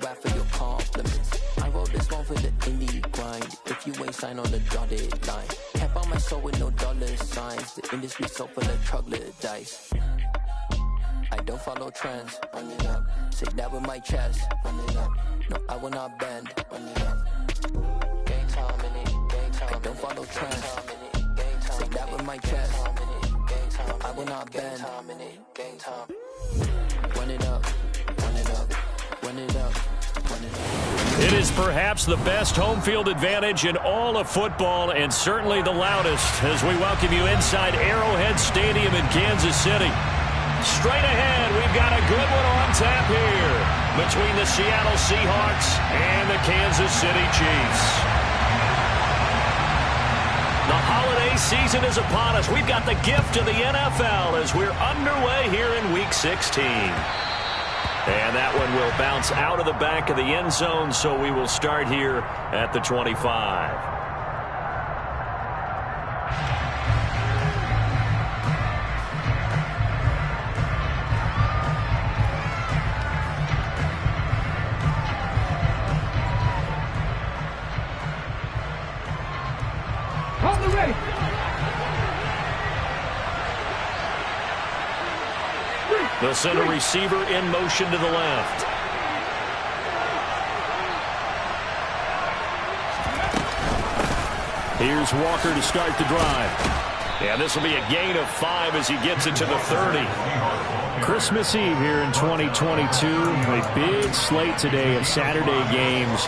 rap for your compliments. I wrote this one for the indie grind. If you ain't signed on the dotted line, can't buy my soul with no dollar signs. The industry so full of troglodytes. I don't follow trends. Run it up. Say that with my chest. Run it up. No, I will not bend. Run it up. Gang time in it. Gang time. I don't follow trends. Say that with my chest. I will not bend. Gang time. Run it up. Run it up. Run it up. Run it up. It is perhaps the best home field advantage in all of football, and certainly the loudest, as we welcome you inside Arrowhead Stadium in Kansas City. Straight ahead, we've got a good one on tap here between the Seattle Seahawks and the Kansas City Chiefs. The holiday season is upon us. We've got the gift of the NFL as we're underway here in Week 16. And that one will bounce out of the back of the end zone, so we will start here at the 25. The center receiver in motion to the left. Here's Walker to start the drive. And this will be a gain of 5 as he gets it to the 30. Christmas Eve here in 2022. A big slate today of Saturday games.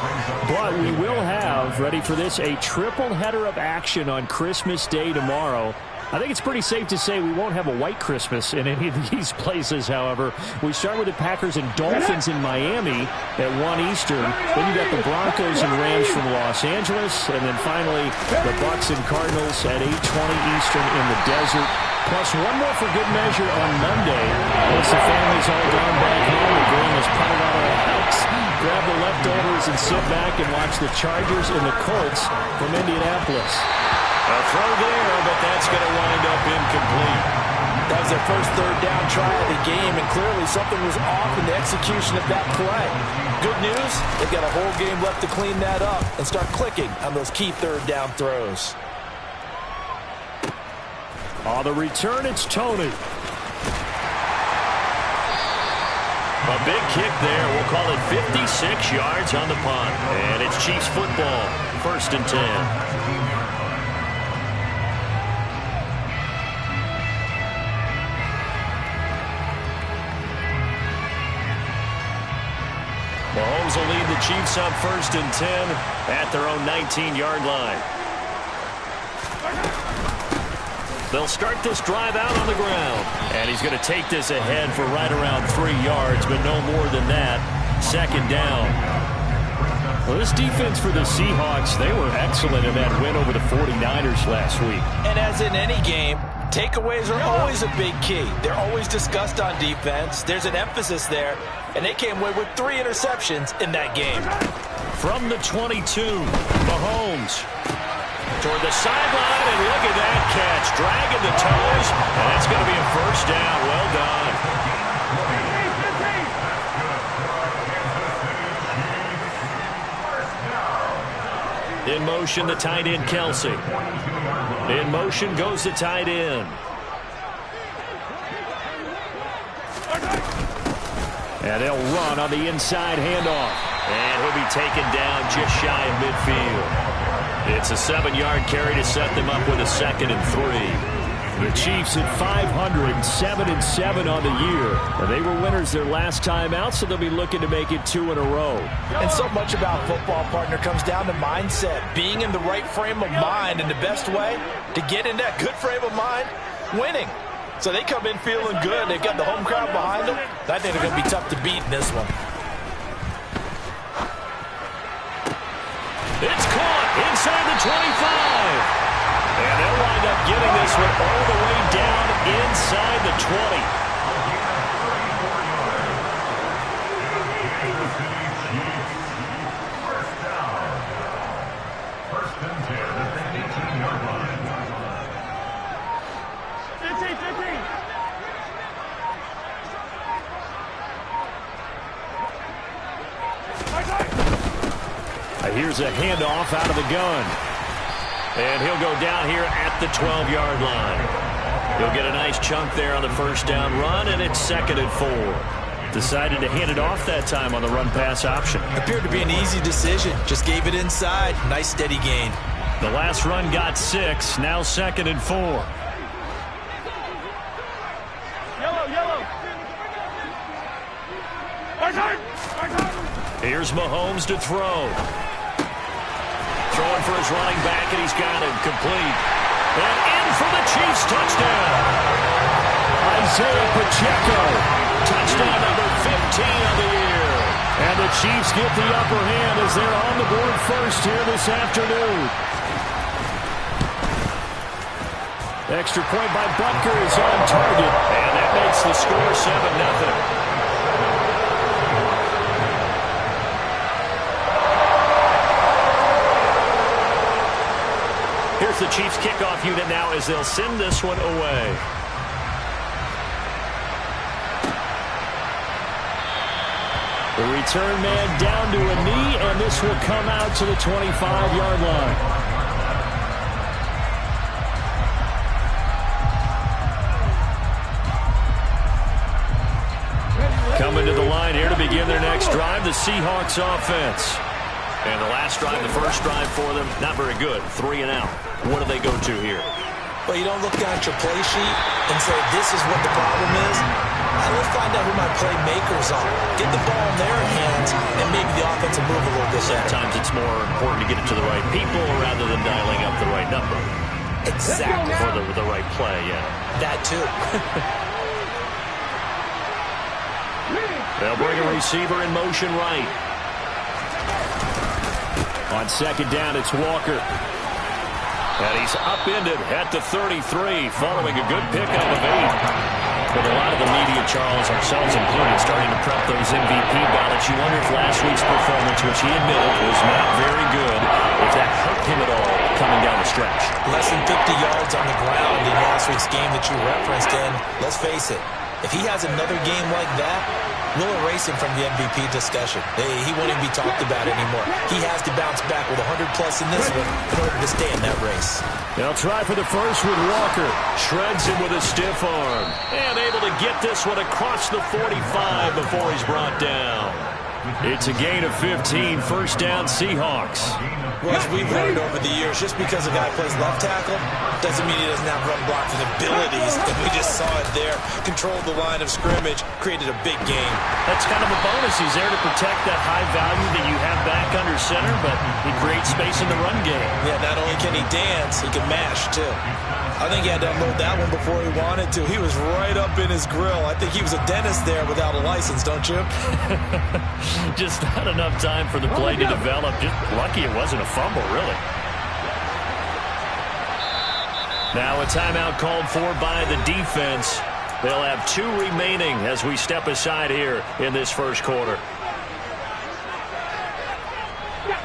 But we will have, ready for this, a triple header of action on Christmas Day tomorrow. I think it's pretty safe to say we won't have a white Christmas in any of these places, however. We start with the Packers and Dolphins in Miami at 1 Eastern. Then you got the Broncos and Rams from Los Angeles. And then finally, the Bucs and Cardinals at 8:20 Eastern in the desert. Plus one more for good measure on Monday. Once the family's all gone back home, the game is putted out of the house. Grab the leftovers and sit back and watch the Chargers and the Colts from Indianapolis. A throw there, but that's going to wind up incomplete. That was their first third down try of the game, and clearly something was off in the execution of that play. Good news, they've got a whole game left to clean that up and start clicking on those key third down throws. On the return, it's Tony. A big kick there. We'll call it 56 yards on the punt. And it's Chiefs football, 1st and 10. Mahomes will lead the Chiefs up 1st and 10 at their own 19-yard line. They'll start this drive out on the ground. And he's going to take this ahead for right around 3 yards, but no more than that. 2nd down. Well, this defense for the Seahawks, they were excellent in that win over the 49ers last week. And as in any game, takeaways are always a big key. They're always discussed on defense. There's an emphasis there, and they came away with 3 interceptions in that game. From the 22, Mahomes toward the sideline, and look at that catch. Dragging the toes, and that's going to be a 1st down. Well done. In motion, the tight end, Kelsey. In motion goes the tight end. And they'll run on the inside handoff. And he'll be taken down just shy of midfield. It's a 7-yard carry to set them up with a 2nd and 3. The Chiefs at 500, 7-7 on the year. And they were winners their last time out, so they'll be looking to make it 2 in a row. And so much about football, partner, comes down to mindset. Being in the right frame of mind, and the best way to get in that good frame of mind, winning. So they come in feeling good. They've got the home crowd behind them. I think they're going to be tough to beat in this one. It's caught inside the 25. And they'll wind up getting this one all the way down inside the 20. here's a handoff out of the gun. And he'll go down here at the 12-yard line. He'll get a nice chunk there on the first down run, and it's 2nd and 4. Decided to hand it off that time on the run-pass option. Appeared to be an easy decision. Just gave it inside. Nice steady gain. The last run got 6. Now 2nd and 4. Yellow. Here's Mahomes to throw. Throwing for his running back, and he's got it complete. And in for the Chiefs touchdown. Isaiah Pacheco. Touchdown number 15 of the year. And the Chiefs get the upper hand as they're on the board first here this afternoon. Extra point by Butker is on target. And that makes the score 7-0. Here's the Chiefs kickoff unit now as they'll send this one away. The return man down to a knee, and this will come out to the 25-yard line. Coming to the line here to begin their next drive, the Seahawks offense. And the last drive, the first drive for them, not very good. 3 and out. What do they go to here? Well, you don't look down at your play sheet and say, this is what the problem is. Let's find out who my playmakers are. Get the ball in their hands, and maybe the offense will move a little bit better. Sometimes it's more important to get it to the right people rather than dialing up the right number. Exactly. For the right play, yeah. That, too. They'll bring a receiver in motion right. On second down, it's Walker. And he's upended at the 33, following a good pickup of 8. But a lot of the media, Charles, ourselves included, starting to prep those MVP ballots. You wonder if last week's performance, which he admitted was not very good, if that hurt him at all coming down the stretch. Less than 50 yards on the ground in last week's game that you referenced, and let's face it, if he has another game like that, we'll erase him from the MVP discussion. He won't even be talked about anymore. He has to bounce back with 100-plus in this one in order to stay in that race. They'll try for the first with Walker. Shreds him with a stiff arm. And able to get this one across the 45 before he's brought down. It's a gain of 15. First down, Seahawks. Well, as we've learned over the years, just because a guy plays left tackle doesn't mean he doesn't have run blocking abilities. And we just saw it there. Controlled the line of scrimmage, created a big gain. That's kind of a bonus. He's there to protect that high value that you have back under center, but he creates space in the run game. Yeah, not only can he dance, he can mash, too. I think he had to unload that one before he wanted to. He was right up in his grill. I think he was a dentist there without a license, don't you? Just not enough time for the play to develop. Just lucky it wasn't a fumble, really. Now a timeout called for by the defense. They'll have 2 remaining as we step aside here in this first quarter.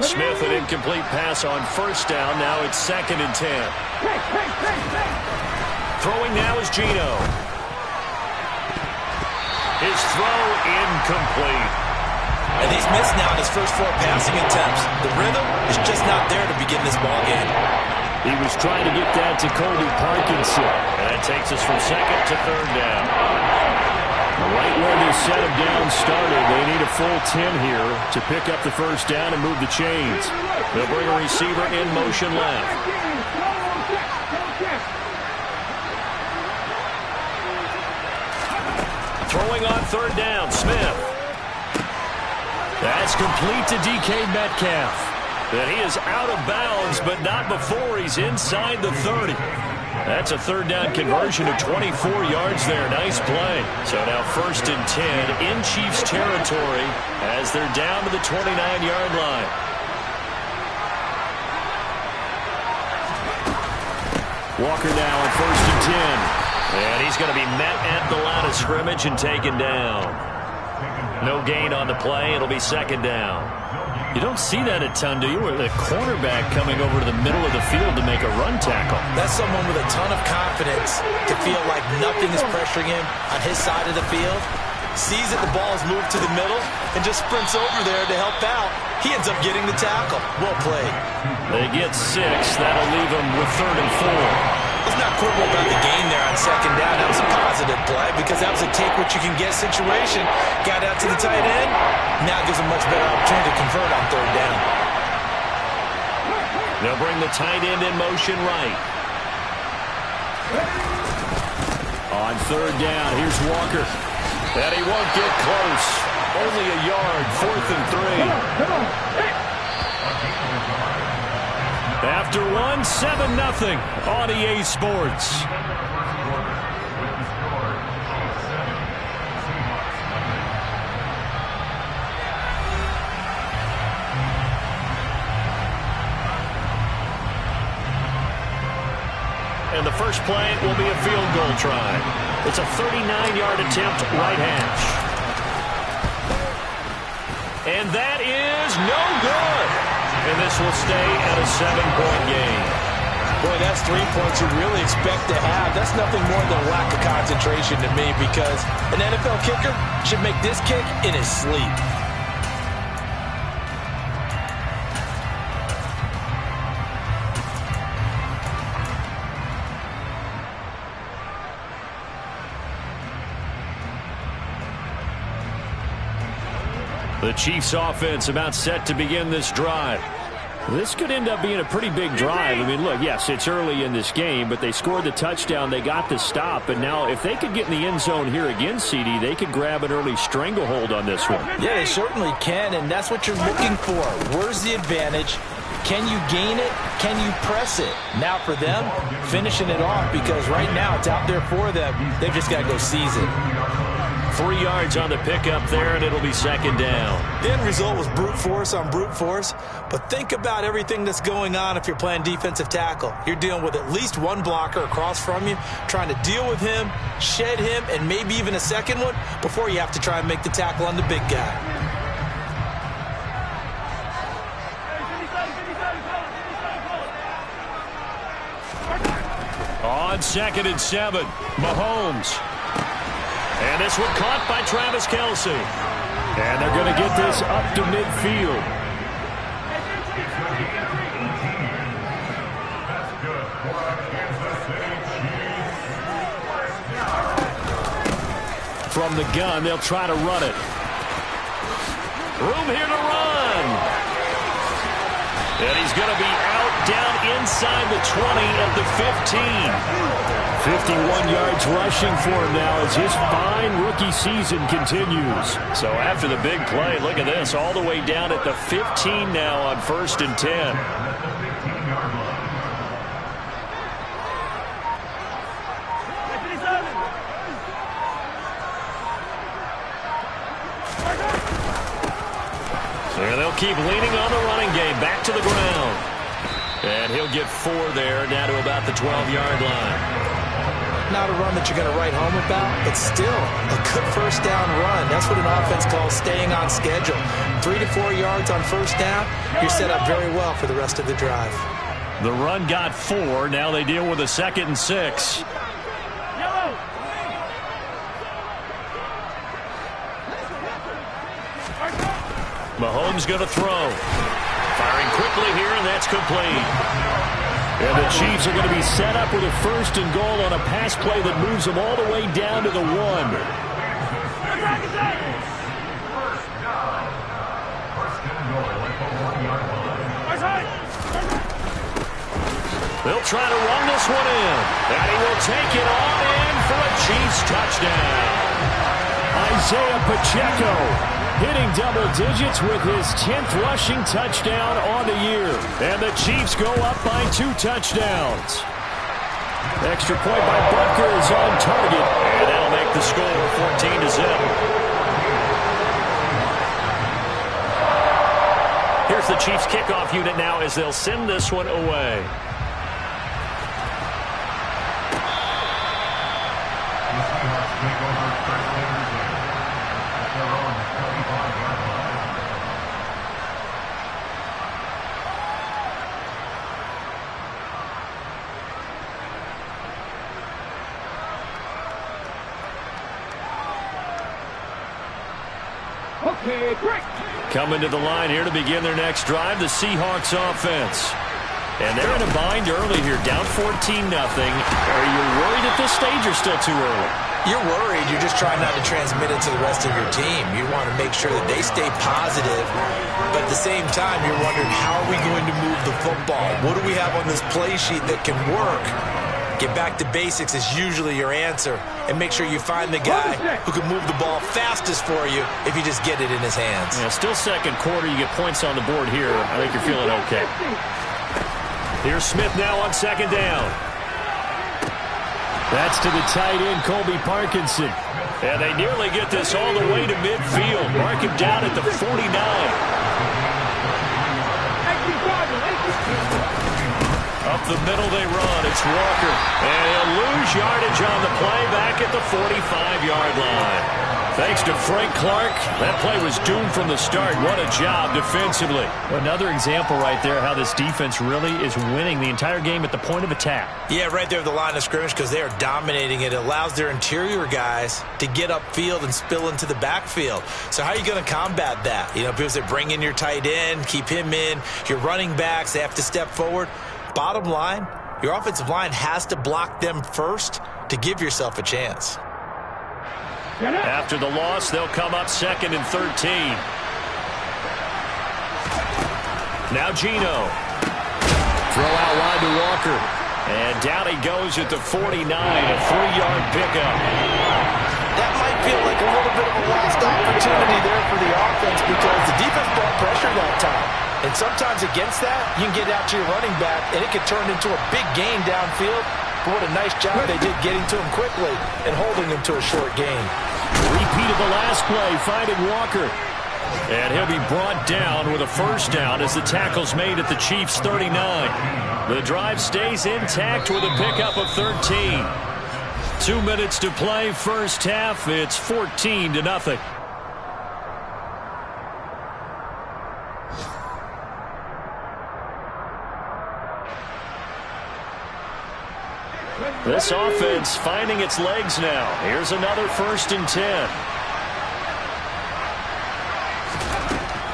Smith, an incomplete pass on first down. Now it's 2nd and 10. Throwing now is Gino. His throw incomplete. And he's missed now in his first 4 passing attempts. The rhythm is just not there to begin this ball game. He was trying to get that to Colby Parkinson. And that takes us from 2nd to 3rd down. Right where they set him down started. They need a full 10 here to pick up the first down and move the chains. They'll bring a receiver in motion left. Throwing on 3rd down, Smith. That's complete to DK Metcalf. That he is out of bounds, but not before he's inside the 30. That's a 3rd down conversion of 24 yards there. Nice play. So now 1st and 10 in Chiefs territory as they're down to the 29-yard line. Walker now on 1st and 10. And he's going to be met at the line of scrimmage and taken down. No gain on the play. It'll be 2nd down. You don't see that a ton, do you? With a cornerback coming over to the middle of the field to make a run tackle. That's someone with a ton of confidence to feel like nothing is pressuring him on his side of the field. Sees that the ball is moved to the middle and just sprints over there to help out. He ends up getting the tackle. Well played. They get 6. That'll leave them with 3rd and 4. Let's not quibble about the gain there on 2nd down. That was a positive play because that was a take-what-you-can-get situation. Got out to the tight end. Now gives them much better opportunity to convert on 3rd down. They'll bring the tight end in motion right. On 3rd down, here's Walker. And he won't get close. Only a yard, 4th and 3. After 1, 7-0 on EA Sports. And the first play will be a field goal try. It's a 39-yard attempt, right hash. And that is no good. And this will stay at a 7-point game. Boy, that's 3 points you really expect to have. That's nothing more than a lack of concentration to me because an NFL kicker should make this kick in his sleep. The Chiefs offense about set to begin this drive. This could end up being a pretty big drive. I mean, look, yes, it's early in this game, but they scored the touchdown. They got the stop. And now if they could get in the end zone here again, CD, they could grab an early stranglehold on this one. Yeah, they certainly can, and that's what you're looking for. Where's the advantage? Can you gain it? Can you press it? Now for them, finishing it off because right now it's out there for them. They've just got to go seize it. 3 yards on the pickup there, and it'll be 2nd down. The end result was brute force on brute force, but think about everything that's going on if you're playing defensive tackle. You're dealing with at least one blocker across from you, trying to deal with him, shed him, and maybe even a second one before you have to try and make the tackle on the big guy. On 2nd and 7, Mahomes. And this one caught by Travis Kelce. And they're going to get this up to midfield. From the gun, they'll try to run it. Room here to run. And he's going to be out down inside the 20 at the 15. 51 yards rushing for him now as his fine rookie season continues. So after the big play, look at this, all the way down at the 15 now on 1st and 10. And they'll keep leaning on the running game, back to the ground. And he'll get 4 there, down to about the 12-yard line. Not a run that you're going to write home about, but still a good 1st down run. That's what an offense calls staying on schedule. 3 to 4 yards on 1st down, you're set up very well for the rest of the drive. The run got 4. Now they deal with a 2nd and 6. Mahomes going to throw. Firing quickly here, and that's complete. And the Chiefs are going to be set up with a 1st and goal on a pass play that moves them all the way down to the 1. They'll try to run this one in. And he will take it on in for a Chiefs touchdown. Isaiah Pacheco hitting double digits with his 10th rushing touchdown on the year. And the Chiefs go up by 2 touchdowns. Extra point by Butker is on target. And that'll make the score 14-0. Here's the Chiefs kickoff unit now as they'll send this one away. Okay, break. Coming to the line here to begin their next drive, the Seahawks offense. And they're in a bind early here, down 14-0. Are you worried at this stage or still too early? You're worried. You're just trying not to transmit it to the rest of your team. You want to make sure that they stay positive, but at the same time, you're wondering, how are we going to move the football? What do we have on this play sheet that can work? Get back to basics is usually your answer, and make sure you find the guy who can move the ball fastest for you if you just get it in his hands. Yeah, still second quarter. You get points on the board here. I think you're feeling okay. Here's Smith now on second down. That's to the tight end, Colby Parkinson. And they nearly get this all the way to midfield. Mark him down at the 49. Up the middle they run. It's Walker. And he'll lose yardage on the play back at the 45-yard line. Thanks to Frank Clark, that play was doomed from the start. What a job defensively. Another example right there how this defense really is winning the entire game at the point of attack. Yeah, right there at the line of scrimmage, because they are dominating it. It allows their interior guys to get upfield and spill into the backfield. So how are you going to combat that? You know, people say bring in your tight end, keep him in. Your running backs, they have to step forward. Bottom line, your offensive line has to block them first to give yourself a chance. After the loss, they'll come up 2nd and 13. Now Geno. Throw out wide to Walker. And down he goes at the 49, a 3-yard pickup. That might feel like a little bit of a lost opportunity there for the offense, because the defense brought pressure that time. And sometimes against that, you can get out to your running back, and it can turn into a big gain downfield. But what a nice job they did getting to him quickly and holding him to a short gain. Repeat of the last play, finding Walker. And he'll be brought down with a first down as the tackle's made at the Chiefs' 39. The drive stays intact with a pickup of 13. 2 minutes to play, first half. It's 14-0. This offense finding its legs now. Here's another 1st and 10.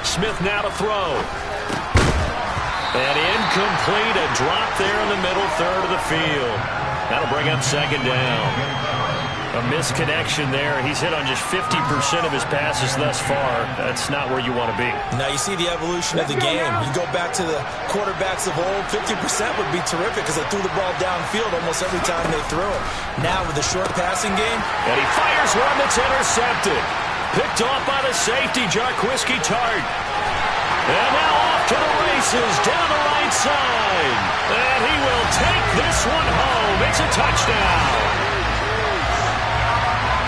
Smith now to throw. And incomplete. A drop there in the middle third of the field. That'll bring up 2nd down. A misconnection there. He's hit on just 50% of his passes thus far. That's not where you want to be. Now you see the evolution of the game. You go back to the quarterbacks of old, 50% would be terrific because they threw the ball downfield almost every time they threw it. Now with the short passing game. And he fires one that's intercepted. Picked off by the safety, Jarquiski Tart. And now off to the races down the right side. And he will take this one home. It's a touchdown.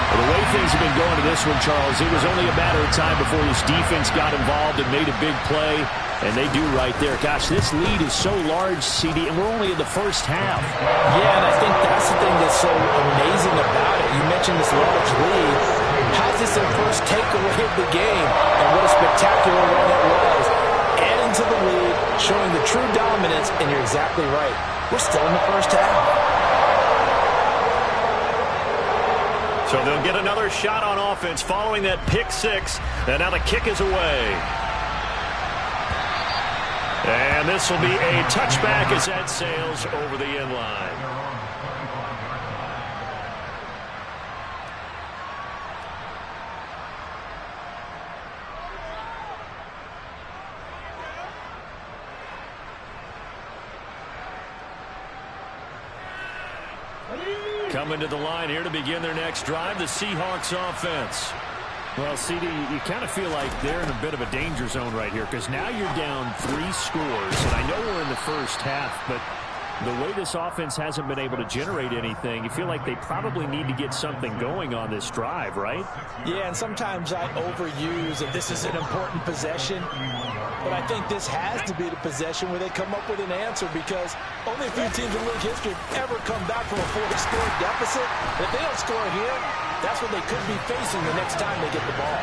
The way things have been going to this one, Charles, it was only a matter of time before this defense got involved and made a big play, and they do right there. Gosh, this lead is so large, CD, and we're only in the first half. Yeah, and I think that's the thing that's so amazing about it. You mentioned this large lead. How's this their first takeaway of the game? And what a spectacular run it was. Adding to the lead, showing the true dominance, and you're exactly right. We're still in the first half. So they'll get another shot on offense following that pick six. And now the kick is away. And this will be a touchback as that sails over the end line. Coming to the line here to begin their next drive, the Seahawks offense. Well, CD, you kind of feel like they're in a bit of a danger zone right here because now you're down 3 scores, and I know we're in the first half, but the way this offense hasn't been able to generate anything, you feel like they probably need to get something going on this drive, right? Yeah, and sometimes I overuse that this is an important possession, but I think this has to be the possession where they come up with an answer because only a few teams in league history have ever come back from a 40-score deficit. If they don't score here, that's what they could be facing the next time they get the ball.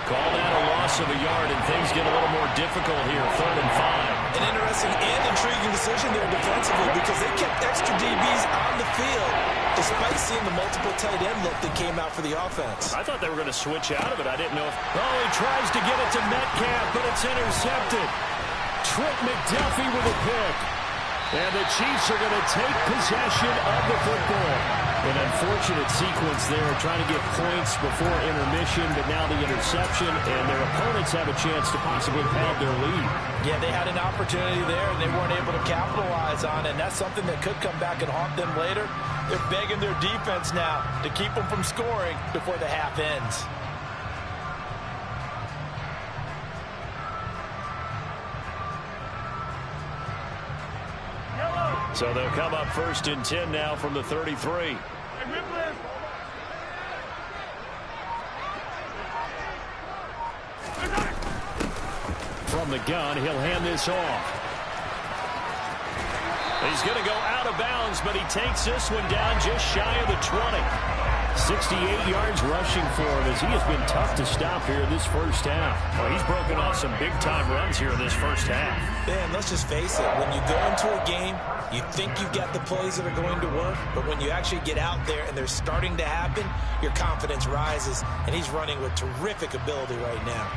Call that a loss of a yard, and things get a little more difficult here, 3rd and 5. An interesting and intriguing decision there defensively because they kept extra DBs on the field despite seeing the multiple tight end look that came out for the offense. I thought they were going to switch out of it. I didn't know if... Oh, he tries to get it to Metcalf, but it's intercepted. Trent McDuffie with a pick. And the Chiefs are going to take possession of the football. An unfortunate sequence there, trying to get points before intermission, but now the interception, and their opponents have a chance to possibly pad their lead. Yeah, they had an opportunity there, and they weren't able to capitalize on it, and that's something that could come back and haunt them later. They're begging their defense now to keep them from scoring before the half ends. So they'll come up 1st and 10 now from the 33. From the gun, he'll hand this off. He's going to go out of bounds, but he takes this one down just shy of the 20. 68 yards rushing for him as he has been tough to stop here in this first half. Well, he's broken off some big-time runs here in this first half. Man, let's just face it. When you go into a game, you think you've got the plays that are going to work, but when you actually get out there and they're starting to happen, your confidence rises, and he's running with terrific ability right now.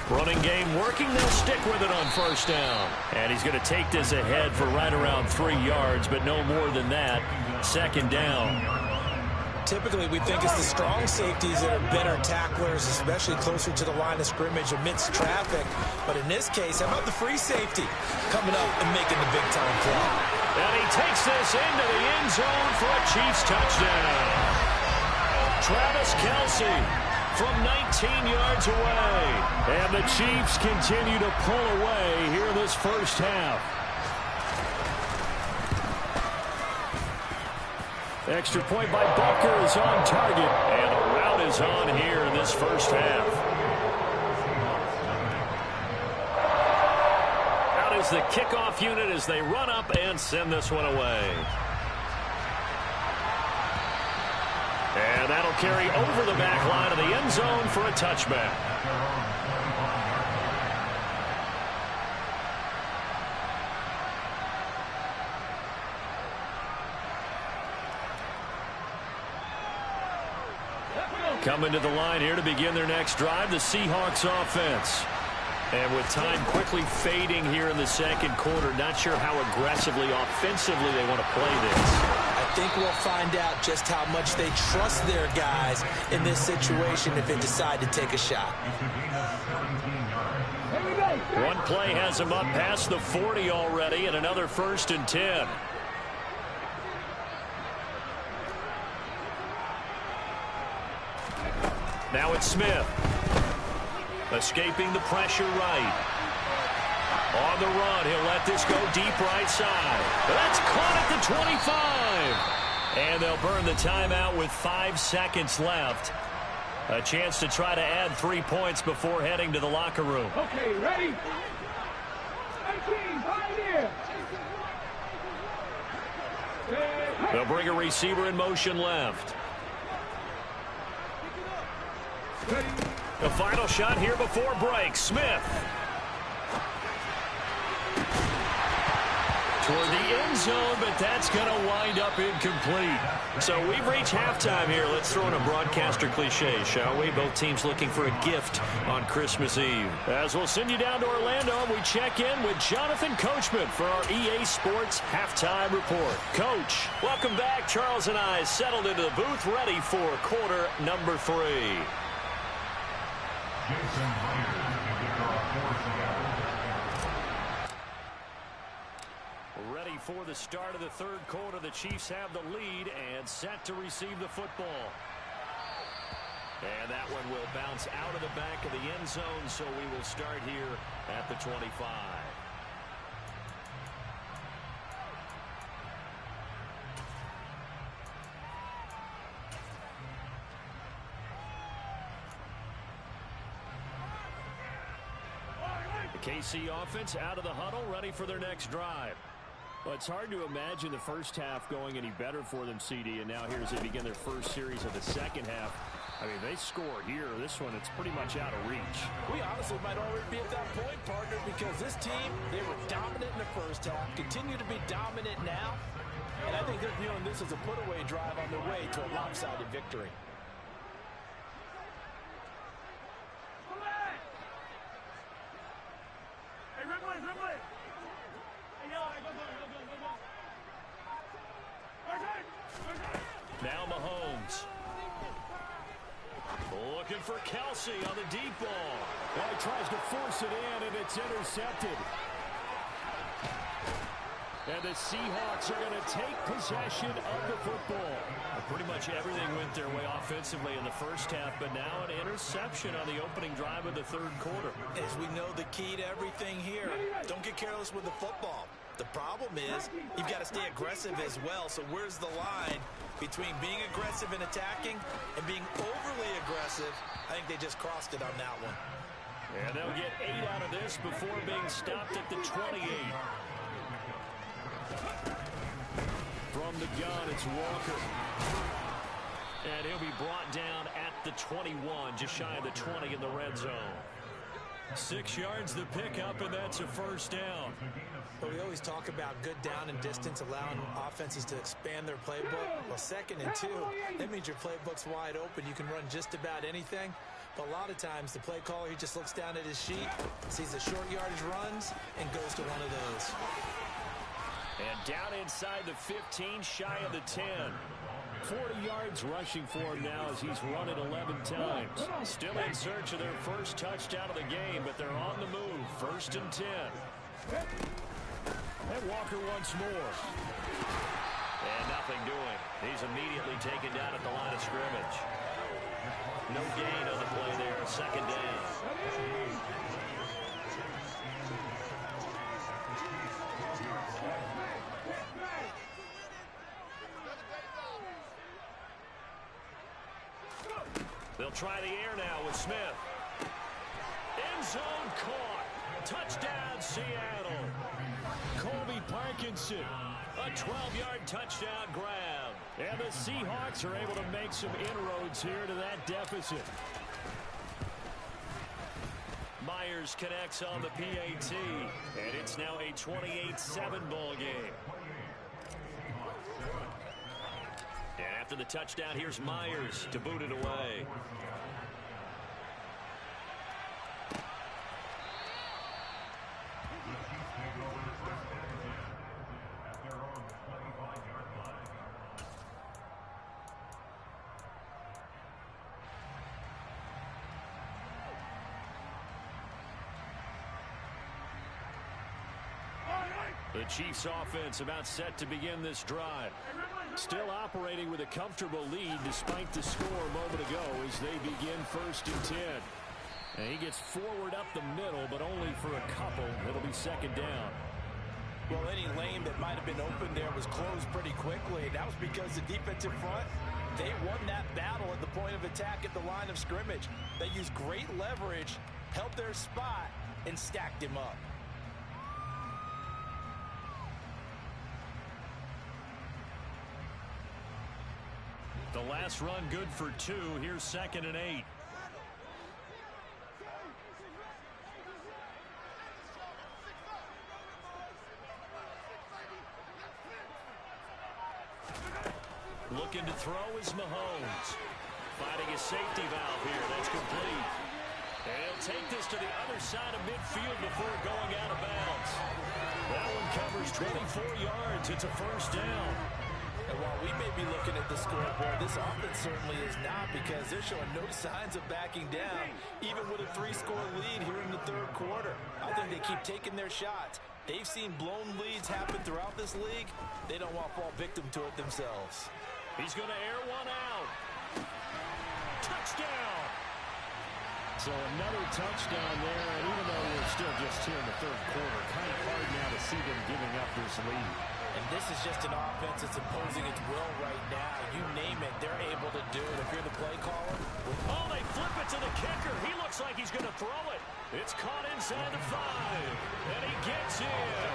Running game working. They'll stick with it on 1st down. And he's going to take this ahead for right around 3 yards, but no more than that. 2nd down. Typically, we think it's the strong safeties that are better tacklers, especially closer to the line of scrimmage amidst traffic. But in this case, how about the free safety coming up and making the big-time play? And he takes this into the end zone for a Chiefs touchdown. Travis Kelce from 19 yards away. And the Chiefs continue to pull away here this first half. Extra point by Butker is on target. And the route is on here in this first half. Out is the kickoff unit as they run up and send this one away. And that'll carry over the back line of the end zone for a touchback. Coming to the line here to begin their next drive, the Seahawks offense. And with time quickly fading here in the 2nd quarter, not sure how aggressively, offensively they want to play this. I think we'll find out just how much they trust their guys in this situation if they decide to take a shot. One play has them up past the 40 already, and another 1st and 10. Now it's Smith. Escaping the pressure right. On the run, he'll let this go deep right side. That's caught at the 25. And they'll burn the timeout with 5 seconds left. A chance to try to add 3 points before heading to the locker room. Okay, ready? 19, pioneer. They'll bring a receiver in motion left. The final shot here before break. Smith. Toward the end zone, but that's going to wind up incomplete. So we've reached halftime here. Let's throw in a broadcaster cliche, shall we? Both teams looking for a gift on Christmas Eve. As we'll send you down to Orlando, we check in with Jonathan Coachman for our EA Sports Halftime Report. Coach, welcome back. Charles and I settled into the booth, ready for quarter number 3. Ready for the start of the 3rd quarter. The Chiefs have the lead and set to receive the football. And that one will bounce out of the back of the end zone, so we will start here at the 25. KC offense out of the huddle, ready for their next drive. Well, it's hard to imagine the first half going any better for them, CD, and now here as they begin their first series of the second half. I mean, they score here. This one, it's pretty much out of reach. We honestly might already be at that point, partner, because this team, they were dominant in the first half, continue to be dominant now, and I think they're viewing this as a put-away drive on their way to a lopsided victory. Now Mahomes. Looking for Kelsey on the deep ball. Well, he tries to force it in, and it's intercepted. And the Seahawks are going to take possession of the football. Pretty much everything went their way offensively in the first half, but now an interception on the opening drive of the third quarter. As we know, the key to everything here, don't get careless with the football. The problem is you've got to stay aggressive as well. So where's the line between being aggressive and attacking and being overly aggressive? I think they just crossed it on that one. And they'll get 8 out of this before being stopped at the 28. From the gun, it's Walker. And he'll be brought down at the 21, just shy of the 20 in the red zone. 6 yards the pickup, and that's a first down. But we always talk about good down and distance, allowing offenses to expand their playbook. Well, 2nd and 2, that means your playbook's wide open. You can run just about anything. But a lot of times, the play caller, he just looks down at his sheet, sees the short yardage runs, and goes to one of those. And down inside the 15, shy of the 10. 40 yards rushing for him now as he's run it 11 times. Still in search of their first touchdown of the game, but they're on the move. 1st and 10. And Walker once more. And nothing doing. He's immediately taken down at the line of scrimmage. No gain on the play there. 2nd down. They'll try the air now with Smith. End zone caught. Touchdown, Seattle. Colby Parkinson. A 12-yard touchdown grab. And the Seahawks are able to make some inroads here to that deficit. Myers connects on the PAT. And it's now a 28-7 ball game. And after the touchdown, here's Myers to boot it away. The Chiefs offense about set to begin this drive. Still operating with a comfortable lead despite the score a moment ago as they begin 1st and 10. And he gets forward up the middle, but only for a couple. It'll be 2nd down. Well, any lane that might have been open there was closed pretty quickly. That was because the defensive front, they won that battle at the point of attack at the line of scrimmage. They used great leverage, held their spot, and stacked him up. The last run good for 2. Here's 2nd and 8. Looking to throw is Mahomes. Finding his safety valve here. That's complete. And he'll take this to the other side of midfield before going out of bounds. That one covers 24 yards. It's a first down. And while we may be looking at the scoreboard, this offense certainly is not, because they're showing no signs of backing down, even with a 3-score lead here in the third quarter. I think they keep taking their shots. They've seen blown leads happen throughout this league. They don't want to fall victim to it themselves. He's going to air one out. Touchdown! So another touchdown there, and even though we're still just here in the third quarter, kind of hard now to see them giving up this lead. And this is just an offense that's imposing its will right now. You name it, they're able to do it. If you're the play caller. Oh, they flip it to the kicker. He looks like he's going to throw it. It's caught inside the 5, and he gets in.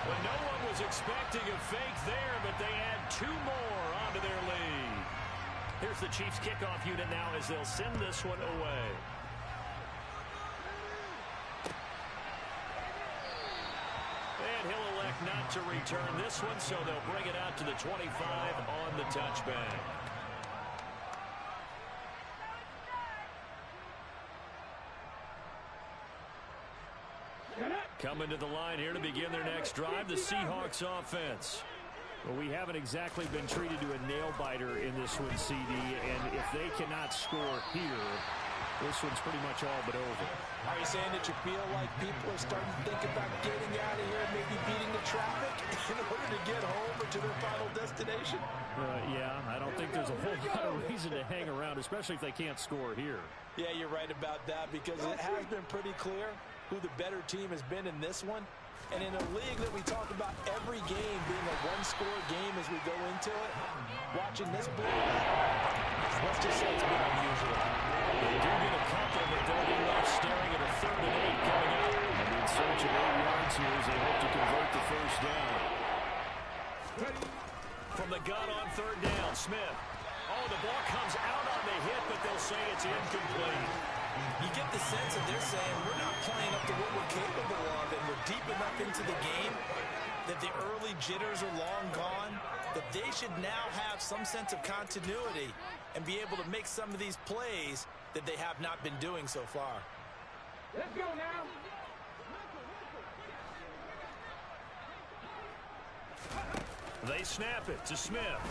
Well, no one was expecting a fake there, but they add 2 more onto their lead. Here's the Chiefs kickoff unit now as they'll send this one away. And he'll elect not to return this one, so they'll bring it out to the 25 on the touchback. Coming to the line here to begin their next drive, the Seahawks offense. Well, we haven't exactly been treated to a nail-biter in this one, CD, and if they cannot score here, this one's pretty much all but over. Are you saying that you feel like people are starting to think about getting out of here, maybe beating the traffic in order to get home or to their final destination? Yeah, I don't think there's a whole lot of reason to hang around, especially if they can't score here. Yeah, you're right about that, because it has been pretty clear who the better team has been in this one. And in a league that we talk about every game being a one-score game as we go into it, watching this blowout, let's just say it's been unusual. They do get a couple, but they'll be left staring at a 3rd and 8 coming up. And in search of 8 yards here as they hope to convert the first down. From the gun on 3rd down, Smith. Oh, the ball comes out on the hit, but they'll say it's incomplete. You get the sense that they're saying we're not playing up to what we're capable of, and we're deep enough into the game that the early jitters are long gone, that they should now have some sense of continuity and be able to make some of these plays that they have not been doing so far. Let's go now. They snap it to Smith.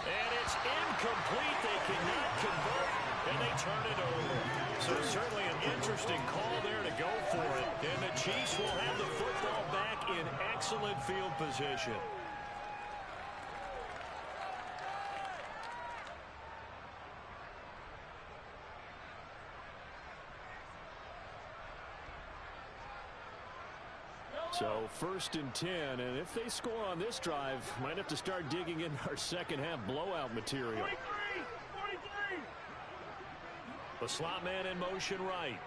And it's incomplete. They cannot convert, and they turn it over. So certainly an interesting call there to go for it. And the Chiefs will have the football back in excellent field position. So 1st and 10, and if they score on this drive, might have to start digging in our second half blowout material. 43. The slot man in motion right.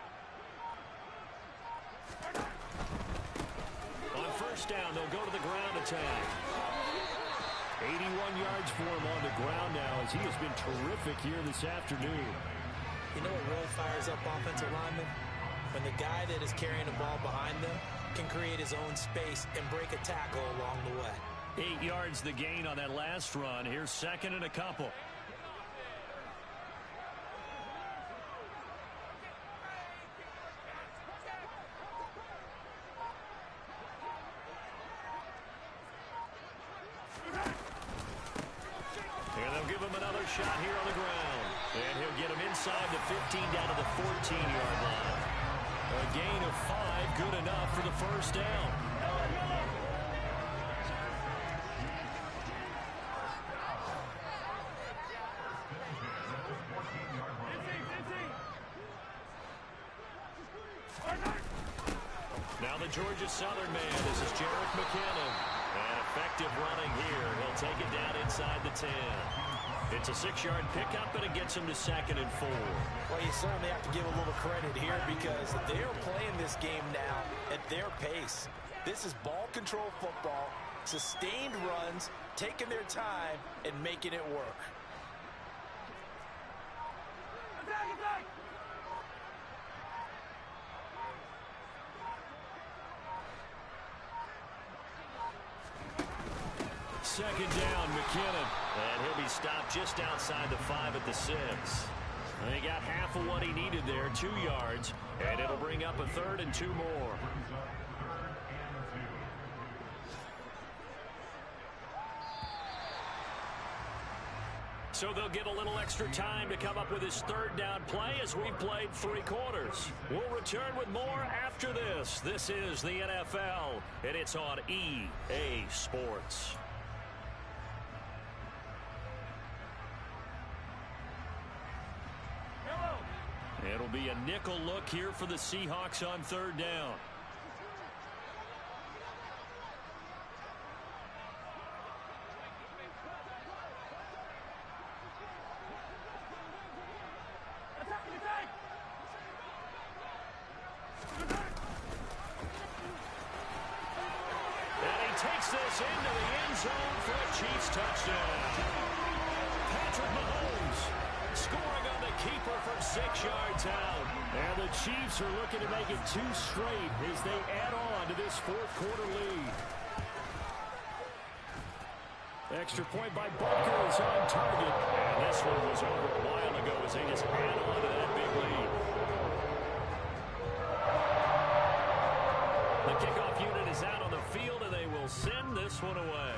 On 1st down, they'll go to the ground attack. 81 yards for him on the ground now as he has been terrific here this afternoon. You know what really fires up offensive linemen? When the guy that is carrying the ball behind them can create his own space and break a tackle along the way. 8 yards the gain on that last run. Here's 2nd and a couple. And they'll give him another shot here on the ground. And he'll get him inside the 15 down to the 14-yard line. A gain of 5, good enough for the first down. Now the Georgia Southern man, this is Jerick McKinnon. And effective running here. He'll take it down inside the 10. It's a 6-yard pickup, and it gets him to 2nd and 4. Well, you certainly have to give a little credit here because they're playing this game now at their pace. This is ball control football, sustained runs, taking their time, and making it work. Attack! 2nd down, McKinnon. And he'll be stopped just outside the 5 at the 6. And he got half of what he needed there, 2 yards. And it'll bring up a 3rd and 2 more. So they'll get a little extra time to come up with his 3rd down play as we've played 3 quarters. We'll return with more after this. This is the NFL, and it's on EA Sports. It'll be a nickel look here for the Seahawks on 3rd down. And he takes this into the end zone for a Chiefs touchdown. Patrick Mahomes scoring on the keeper from 6 yards out. And the Chiefs are looking to make it 2 straight as they add on to this fourth quarter lead. Extra point by Butker is on target. And this one was over a while ago as they just add on to that big lead. The kickoff unit is out on the field, and they will send this one away.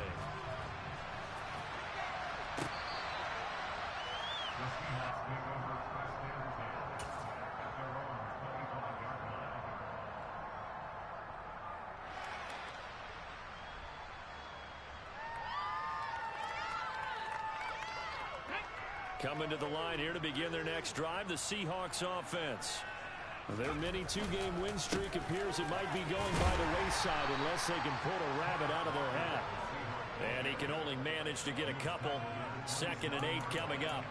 Coming to the line here to begin their next drive, the Seahawks offense. Their mini 2-game win streak appears it might be going by the wayside unless they can pull a rabbit out of their hat. And he can only manage to get a couple. 2nd and 8 coming up.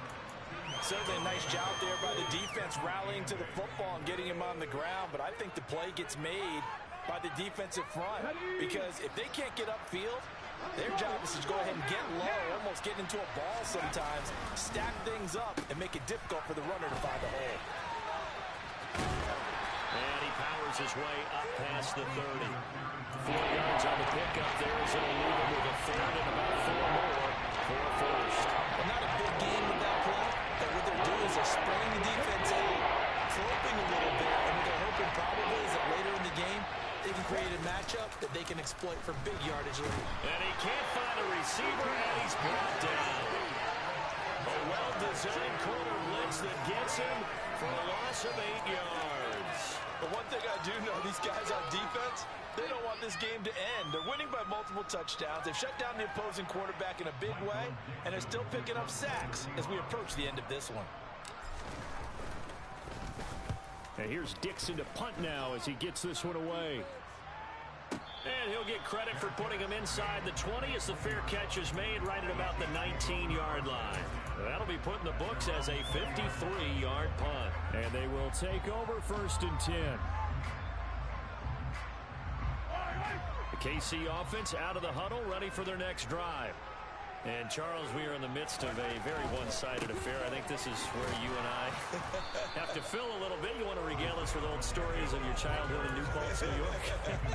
Certainly a nice job there by the defense rallying to the football and getting him on the ground. But I think the play gets made by the defensive front. Because if they can't get upfield, their job is to go ahead and get low, almost get into a ball sometimes, stack things up, and make it difficult for the runner to find the hole. And he powers his way up past the 30. 4 yards on the pickup there as it'll leave him with a 3rd and about 4 more for a first. Well, not a big game with that play, but what they're doing is they're spraying the defense in, flipping a little bit, and what they're hoping probably is that later in the game, they can create a matchup that they can exploit for big yardage. And he can't find a receiver, and he's brought down. A well-designed corner blitz that gets him for a loss of 8 yards. But one thing I do know, these guys on defense, they don't want this game to end. They're winning by multiple touchdowns. They've shut down the opposing quarterback in a big way, and they're still picking up sacks as we approach the end of this one. And here's Dixon to punt now as he gets this one away. And he'll get credit for putting him inside the 20 as the fair catch is made right at about the 19-yard line. That'll be put in the books as a 53-yard punt. And they will take over 1st and 10. The KC offense out of the huddle, ready for their next drive. And, Charles, we are in the midst of a very one-sided affair. I think this is where you and I have to fill a little bit. You want to regale us with old stories of your childhood in New Paltz, New York?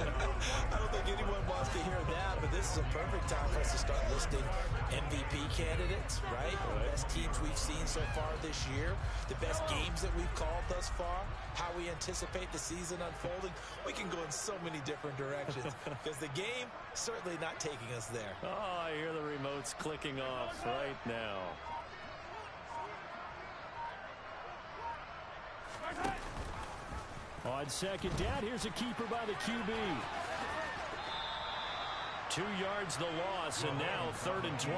I don't think anyone wants to hear that, but this is a perfect time for us to start listing MVP candidates, right? The best teams we've seen so far this year, the best games that we've called thus far, how we anticipate the season unfolding. We can go in so many different directions because the game certainly not taking us there. Oh, I hear the remotes clicking off right now. On 2nd down, here's a keeper by the QB. 2 yards the loss, and now 3rd and 12.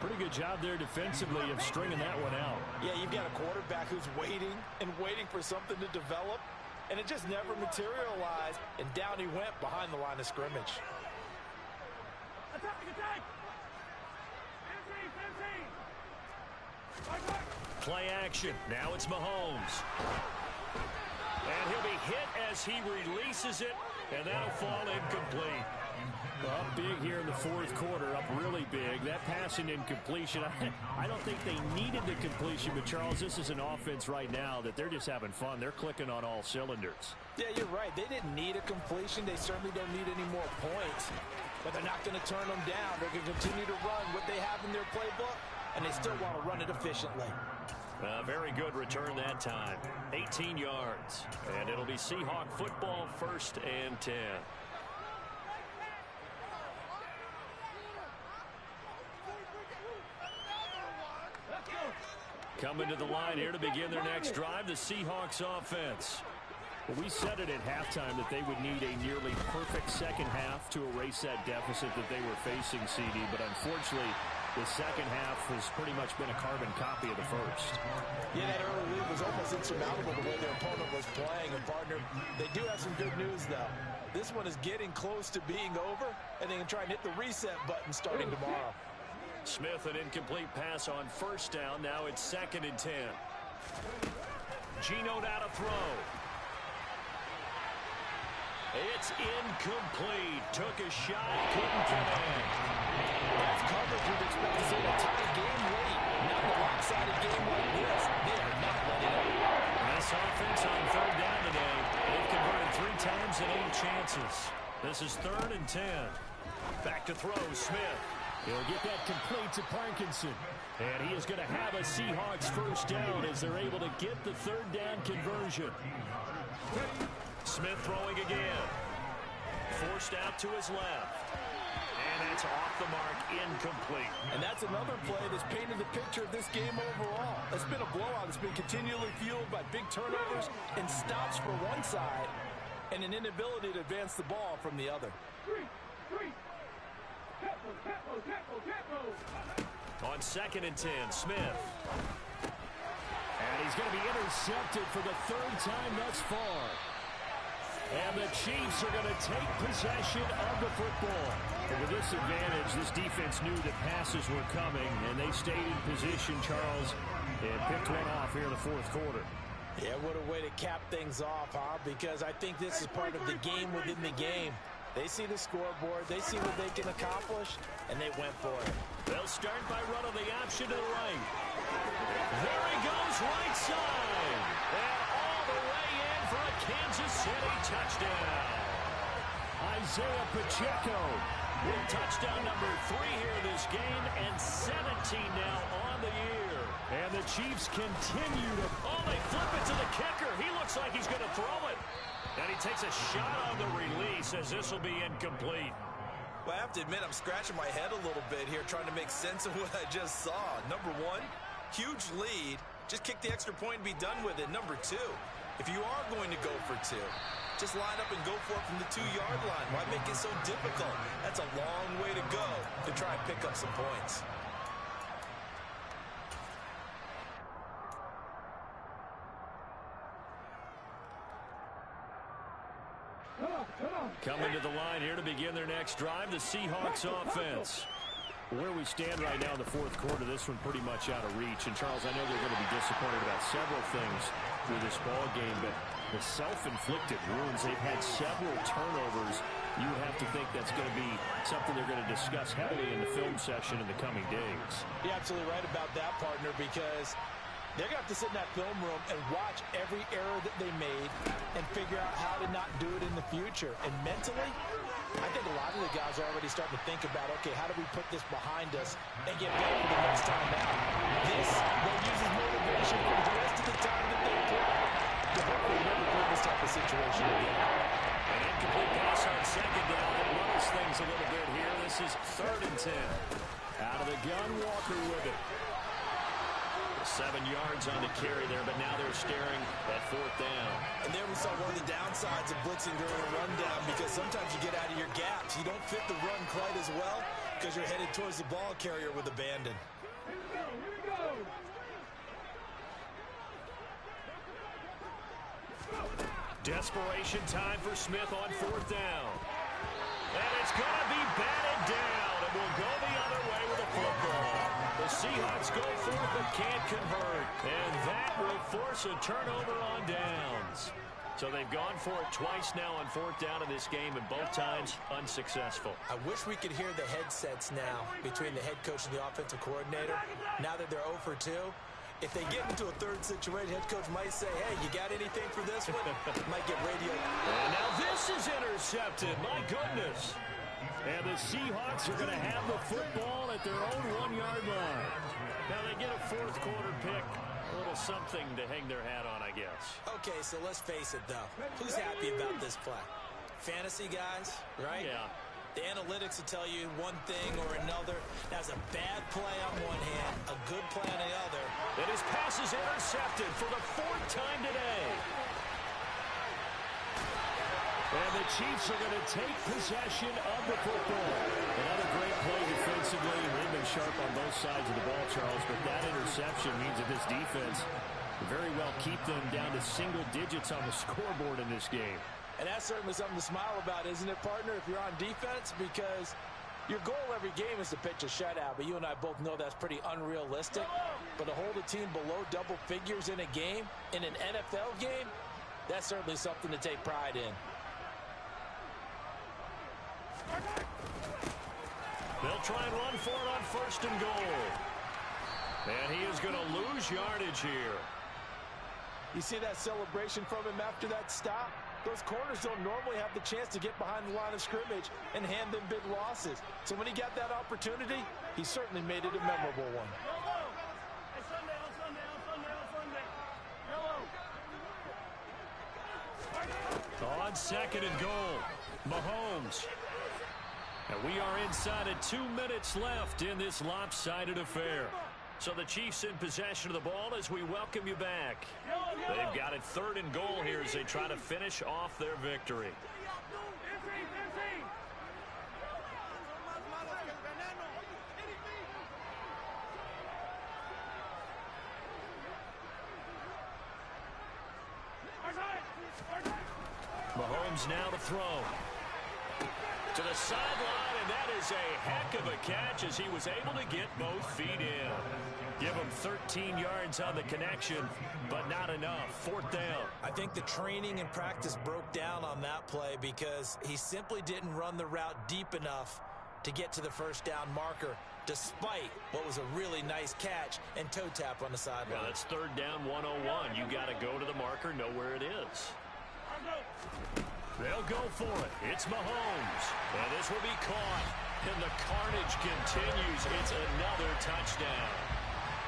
Pretty good job there defensively of stringing that one out. Yeah, you've got a quarterback who's waiting and waiting for something to develop, and it just never materialized, and down he went behind the line of scrimmage. Attack! Play action. Now it's Mahomes. And he'll be hit as he releases it, and that'll fall incomplete. Up big here in the 4th quarter, up really big. That passing incompletion, I don't think they needed the completion, but Charles, this is an offense right now that they're just having fun. They're clicking on all cylinders. Yeah, you're right. They didn't need a completion. They certainly don't need any more points, but they're not going to turn them down. They're going to continue to run what they have in their playbook, and they still want to run it efficiently. Very good return that time. 18 yards, and it'll be Seahawk football, 1st and 10. Coming to the line here to begin their next drive, the Seahawks offense. Well, we said it at halftime that they would need a nearly perfect second half to erase that deficit that they were facing, CD, but unfortunately, the second half has pretty much been a carbon copy of the first. Yeah, that early lead was almost insurmountable the way their opponent was playing. And, partner, they do have some good news, though. This one is getting close to being over, and they can try and hit the reset button starting tomorrow. Smith, an incomplete pass on 1st down. Now it's 2nd and 10. Geno now to throw. It's incomplete. Took a shot, couldn't get in. That's coverage you'd expect to see in a tie game late. Not in a lopsided game like this. They are not letting up. This offense on third down today. They've converted 3 times and 8 chances. This is 3rd and 10. Back to throw, Smith. He'll get that complete to Parkinson. And he is going to have a Seahawks first down as they're able to get the 3rd down conversion. Smith throwing again. Forced out to his left. And that's off the mark, incomplete. And that's another play that's painted the picture of this game overall. It's been a blowout. It's been continually fueled by big turnovers and stops for one side and an inability to advance the ball from the other. On 2nd and 10, Smith. And he's going to be intercepted for the 3rd time thus far. And the Chiefs are going to take possession of the football. And with this advantage, this defense knew that passes were coming, and they stayed in position, Charles, and picked one off here in the 4th quarter. Yeah, what a way to cap things off, huh? Because I think this is part of the game within the game. They see the scoreboard, they see what they can accomplish, and they went for it. They'll start by running the option to the right. There he goes, right side. And all the way in for a Kansas City touchdown. Isaiah Pacheco with touchdown number 3 here this game, and 17 now on the year. And the Chiefs continue to... Oh, they flip it to the kicker. He looks like he's going to throw it. And he takes a shot on the release as this will be incomplete. Well, I have to admit, I'm scratching my head a little bit here trying to make sense of what I just saw. Number 1, huge lead. Just kick the extra point and be done with it. Number 2, if you are going to go for 2, just line up and go for it from the 2-yard line. Why make it so difficult? That's a long way to go to try and pick up some points. Coming to the line here to begin their next drive, the Seahawks offense. Where we stand right now in the 4th quarter, this one pretty much out of reach. And, Charles, I know they're going to be disappointed about several things through this ball game, but the self-inflicted wounds, they've had several turnovers. You would have to think that's going to be something they're going to discuss heavily in the film session in the coming days. You're absolutely right about that, partner, because they're going to have to sit in that film room and watch every error that they made and figure out how to not do it in the future. And mentally, I think a lot of the guys are already starting to think about, okay, how do we put this behind us and get better for the next time out? This, they'll use as motivation for the rest of the time that they play to hopefully never put this type of situation again. An incomplete pass on 2nd down. It lowers things a little bit here. This is 3rd and 10. Out of the gun, Walker with it. 7 yards on the carry there, but now they're staring at 4th down. And there we saw one of the downsides of blitzing during a rundown, because sometimes you get out of your gaps. You don't fit the run quite as well because you're headed towards the ball carrier with abandon. Here we go. Desperation time for Smith on 4th down. And it's going to be batted down, and we'll go the other way with a football. The Seahawks go for it but can't convert, and that will force a turnover on downs. So they've gone for it twice now on 4th down in this game, and both times unsuccessful. I wish we could hear the headsets now between the head coach and the offensive coordinator. Now that they're 0 for 2, if they get into a 3rd situation, head coach might say, hey, you got anything for this one? Might get radio. And now this is intercepted. My goodness. And the Seahawks are going to have the football at their own 1-yard line. Now they get a 4th quarter pick. A little something to hang their hat on, I guess. Okay, so let's face it, though. Who's happy about this play? Fantasy guys, right? Yeah. The analytics will tell you one thing or another. That's a bad play on one hand, a good play on the other. And his pass is intercepted for the 4th time today. And the Chiefs are going to take possession of the football. Another great play defensively. They've been sharp on both sides of the ball, Charles, but that interception means that this defense will very well keep them down to single digits on the scoreboard in this game. And that's certainly something to smile about, isn't it, partner, if you're on defense? Because Your goal every game is to pitch a shutout, but you and I both know that's pretty unrealistic. But to hold a team below double figures in a game, in an NFL game, that's certainly something to take pride in. They'll try and run for it on 1st and goal. And he is going to lose yardage here. You see that celebration from him after that stop? Those corners don't normally have the chance to get behind the line of scrimmage and hand them big losses. So when he got that opportunity, he certainly made it a memorable one. On 2nd and goal, Mahomes. And we are inside of 2 minutes left in this lopsided affair. So the Chiefs in possession of the ball as we welcome you back. They've got it 3rd and goal here as they try to finish off their victory. Mahomes now to throw. To the sideline, and that is a heck of a catch as he was able to get both feet in. Give him 13 yards on the connection, but not enough. 4th down. I think the training and practice broke down on that play because he simply didn't run the route deep enough to get to the 1st down marker, despite what was a really nice catch and toe tap on the sideline. Well, that's 3rd down 101. You got to go to the marker, know where it is. They'll go for it. It's Mahomes. And this will be caught. And the carnage continues. It's another touchdown.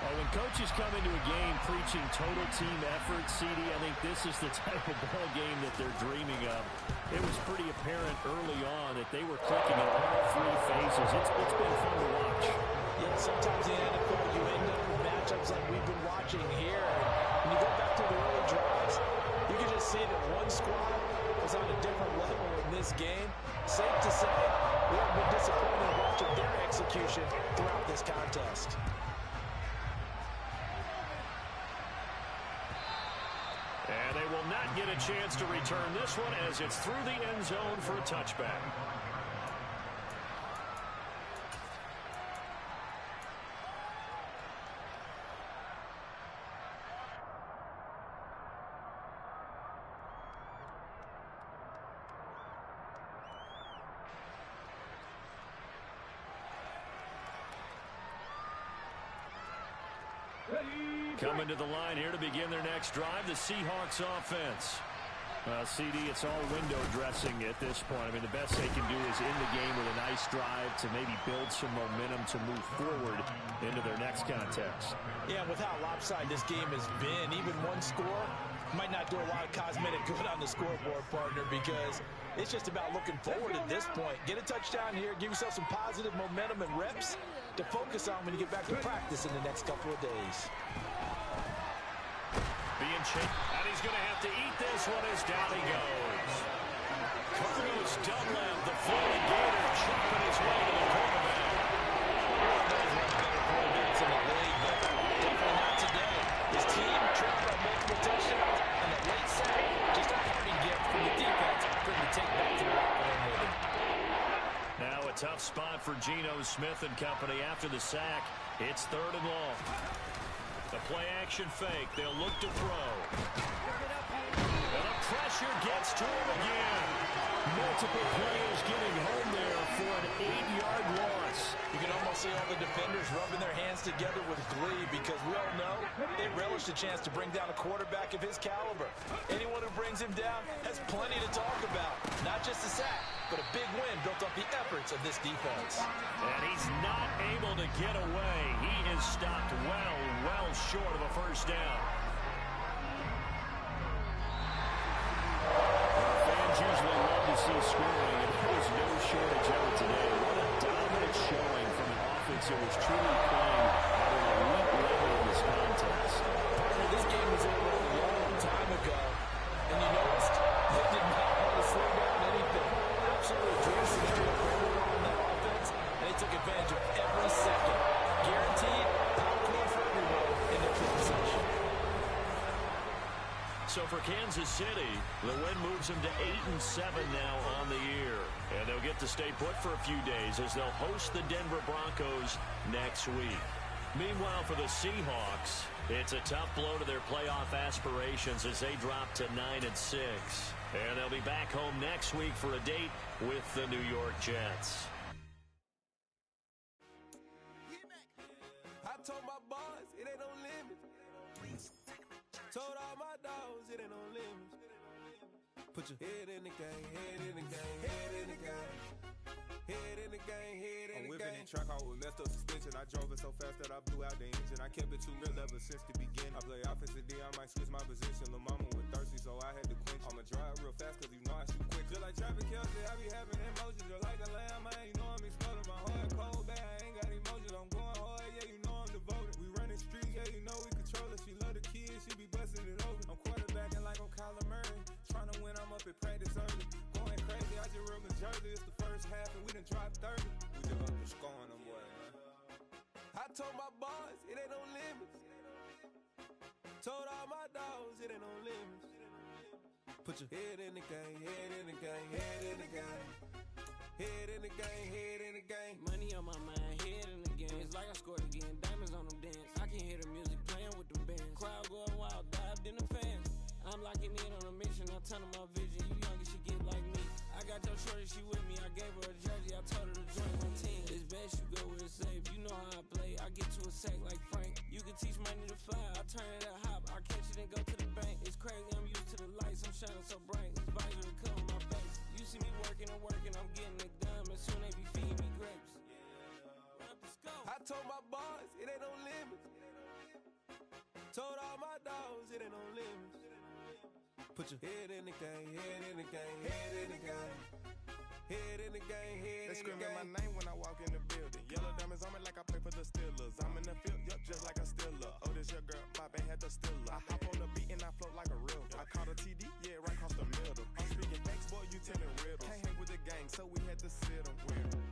Well, when coaches come into a game preaching total team effort, CD, I think this is the type of ball game that they're dreaming of. It was pretty apparent early on that they were clicking in all 3 phases. It's been fun to watch. Yeah, sometimes in the NFL you end up with matchups like we've been watching here. When you go back to the early drives, you can just see that one squad was on a different level in this game. Safe to say, we have been disappointed watching their execution throughout this contest. And they will not get a chance to return this one as it's through the end zone for a touchback. Coming to the line here to begin their next drive, the Seahawks offense. CD, it's all window dressing at this point. I mean, the best they can do is in the game with a nice drive to maybe build some momentum to move forward into their next contest. Yeah, with how lopsided this game has been, even one score might not do a lot of cosmetic good on the scoreboard, partner, because it's just about looking forward at this point. Get a touchdown here, give yourself some positive momentum and reps to focus on when you get back to practice in the next couple of days. Being chased, and he's going to have to eat this one as down he goes. Carlos Dunlap, the Florida Gator, chopping his way to the quarterback. There's one of the better quarterbacks in the league, but definitely not today. His team trailed by multiple touchdowns, and the late sack, just a parting gift from the defense for him to take back to the locker room with him. Now a tough spot for Geno Smith and company after the sack. It's 3rd and long. The play-action fake. They'll look to throw. And the pressure gets to him again. Multiple players getting home there for an 8-yard loss. You can almost see all the defenders rubbing their hands together with glee because we all know they relish the chance to bring down a quarterback of his caliber. Anyone who brings him down has plenty to talk about. Not just a sack, but a big win built off the efforts of this defense. And he's not able to get away. He is stopped well short of a 1st down. Fans usually love to see scoring, and there was no shortage of it today. What a dominant showing from an offense that was truly playing at an elite level in this contest. Partner, this game was over a long time ago, and you noticed they did not want to slow down anything. Absolutely addressing every everyone on that offense, and they took advantage of every second. Guaranteed popcorn for everyone in their possession. So for Kansas City, the win moves them to 8-7 now on the year. And they'll get to stay put for a few days as they'll host the Denver Broncos next week. Meanwhile, for the Seahawks, it's a tough blow to their playoff aspirations as they drop to 9-6. And they'll be back home next week for a date with the New York Jets. I told my boys it ain't no limit. Told all my dogs it ain't no limit. Put your head in the game, head in the game, head in the game. Head in the game, head in the game. I'm whipping in track, I was messed up suspension. I drove it so fast that I blew out the engine. I kept it too real ever since the beginning. I play offensive D, I might switch my position. Lil' mama was thirsty, so I had to quench. I'ma drive real fast, cause you know I shoot quick. Just like traffic Kelsey, I be having emotions. Just like a lamb, man, you know I'm exploding. My heart cold, bad, I ain't got emotions. I'm going hard, yeah, you know I'm devoted. We running streets, yeah, you know we control it. She love the kids, she be busting it open. I'm quarterbacking like I'm Kyler Murray. Trying to win, I'm up at practice early. Going crazy, I just rode the jersey. It's the first half, and we done dropped 30. We just up to scoring them, boy, man. I told my boys, it ain't no limits. Told all my dogs, it ain't no limits. Put your head in the game, head in the game, head in the game. Head in the game, head in the game. Money on my mind, head in the game. It's like I scored again, diamonds on them dance. I can hear the music playing with them bands. Crowd going wild, dived in the fans. I'm locking in on a mission, I tell her my vision. You young and she get like me. I got your shorty, she with me. I gave her a jersey, I told her to join my team. It's best you go where it's safe. You know how I play. I get to a sack like Frank. You can teach money to fly. I turn it a hop. I catch it and go to the bank. It's crazy, I'm used to the lights. I'm shining so bright. It's visor to cover my face. You see me working and working. I'm getting it done. But soon they be feeding me grapes. I told my boys, it ain't no limits. Told all my dogs, it ain't no limits. Put your head in the game, head in the game, head in the game. Head in the game, head they in the game. They screaming my name when I walk in the building. Yellow diamonds on me like I play for the Steelers. I'm in the field, yup, just like a Steeler. Oh, this your girl, Bobby had the Steeler. I hop on the beat and I float like a river. I caught a TD, yeah, right across the middle. I'm speaking thanks, boy, you telling riddles. Can't hang with the gang, so we had to sit them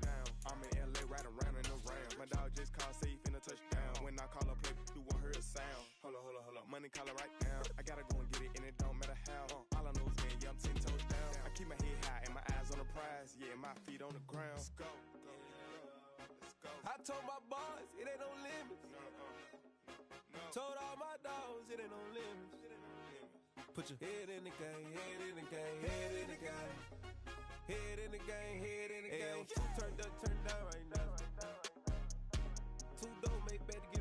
down. I'm in LA, riding around and around. My dog just called, say he finna touchdown. When I call a play, you won't hear a sound. Hold up, money calling right now. I gotta go and get it, and it don't matter how. All I know is win, yeah, I'm 10 toes down. I keep my head high and my eyes on the prize. Yeah, my feet on the ground. Let's go. Let's go. I told my boys, it ain't no limits. No. Told all my dogs, it ain't no limits. Put your head in the game, head in the game, head in the game. Head in the game, head in the game. Two turned up, turned down right now. Two don't make bet to get